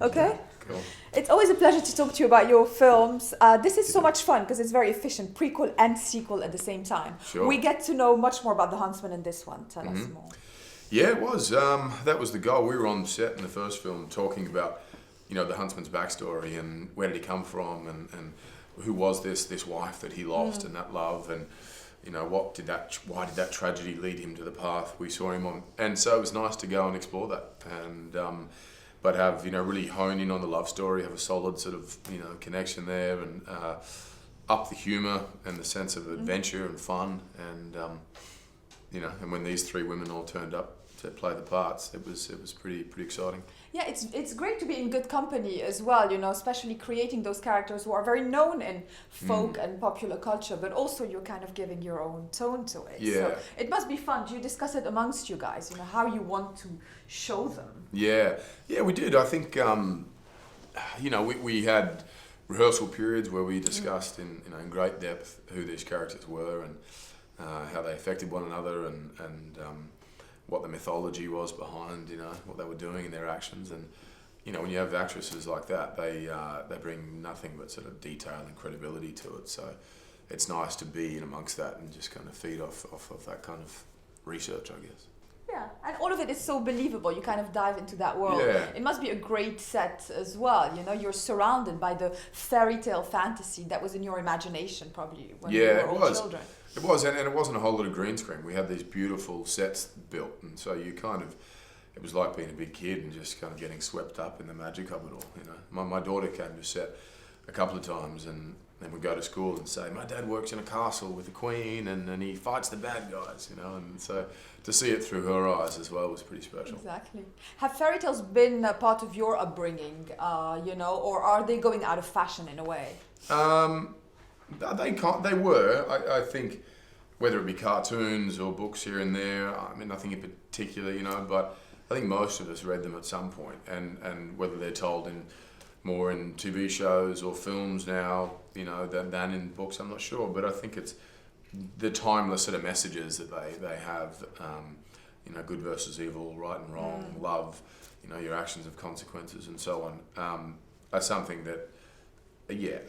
Okay? Cool. It's always a pleasure to talk to you about your films. This is so much fun because it's very efficient, prequel and sequel at the same time. Sure. We get to know much more about the Huntsman in this one. Tell us more. Yeah, it was. That was the goal. We were on set in the first film talking about, the Huntsman's backstory and where did he come from and who was this wife that he lost and that love and, why did that tragedy lead him to the path we saw him on? And so it was nice to go and explore that and, but have, really hone in on the love story, have a solid sort of, connection there and up the humour and the sense of adventure and fun and, and when these three women all turned up to play the parts, it was pretty exciting. Yeah, it's great to be in good company as well, especially creating those characters who are very known in folk and popular culture, but also you're kind of giving your own tone to it. Yeah. So it must be fun. Do you discuss it amongst you guys, how you want to show them? Yeah, we did. I think, we had rehearsal periods where we discussed in great depth who these characters were and how they affected one another and what the mythology was behind, what they were doing in their actions. And, when you have actresses like that, they bring nothing but sort of detail and credibility to it. So it's nice to be in amongst that and just kind of feed off of that kind of research, I guess. Yeah, and all of it is so believable. You kind of dive into that world. Yeah. It must be a great set as well. You're surrounded by the fairy tale fantasy that was in your imagination probably when you were all children. It was, and it wasn't a whole lot of green screen. We had these beautiful sets built, and so it was like being a big kid and just kind of getting swept up in the magic of it all. My daughter came to set a couple of times, and then we'd go to school and say, my dad works in a castle with the queen, and he fights the bad guys, and so to see it through her eyes as well was pretty special. Exactly. Have fairy tales been a part of your upbringing, or are they going out of fashion in a way? They were. I think whether it be cartoons or books here and there, nothing in particular, but I think most of us read them at some point, and whether they're told more in TV shows or films now, than in books, I'm not sure, but I think it's the timeless sort of messages that they have, good versus evil, right and wrong, love, your actions have consequences and so on, are something that,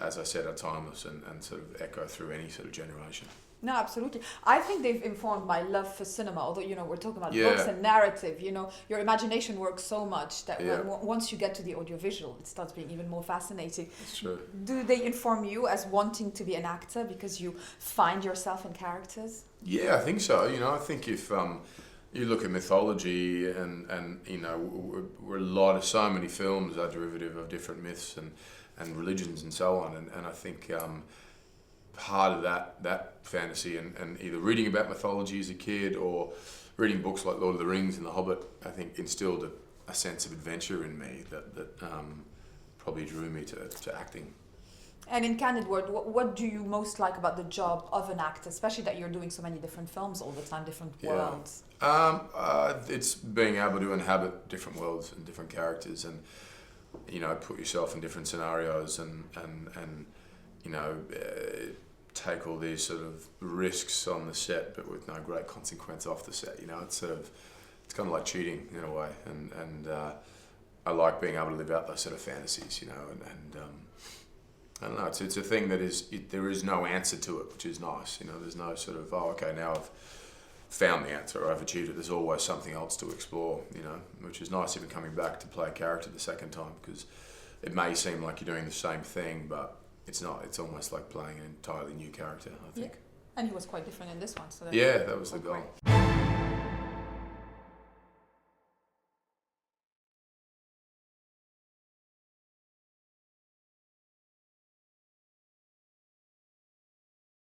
as I said, are timeless and sort of echo through any sort of generation. No, absolutely. I think they've informed my love for cinema, although, we're talking about books and narrative, your imagination works so much that once you get to the audiovisual, it starts being even more fascinating. That's true. Do they inform you as wanting to be an actor because you find yourself in characters? Yeah, I think so. I think if you look at mythology and so many films are derivative of different myths and religions and so on, and I think part of that fantasy and either reading about mythology as a kid or reading books like Lord of the Rings and The Hobbit, I think instilled a sense of adventure in me that probably drew me to acting. And in candid word, what do you most like about the job of an actor, especially that you're doing so many different films all the time, different worlds? It's being able to inhabit different worlds and different characters and put yourself in different scenarios and take all these sort of risks on the set, but with no great consequence off the set. It's kind of like cheating in a way, and I like being able to live out those sort of fantasies, and I don't know. It's a thing that there is no answer to it, which is nice. There's no sort of now I've found the answer or I've achieved it. There's always something else to explore, which is nice even coming back to play a character the second time because it may seem like you're doing the same thing, but it's not. It's almost like playing an entirely new character, I think. Yeah. And he was quite different in this one. So that was the goal. Great.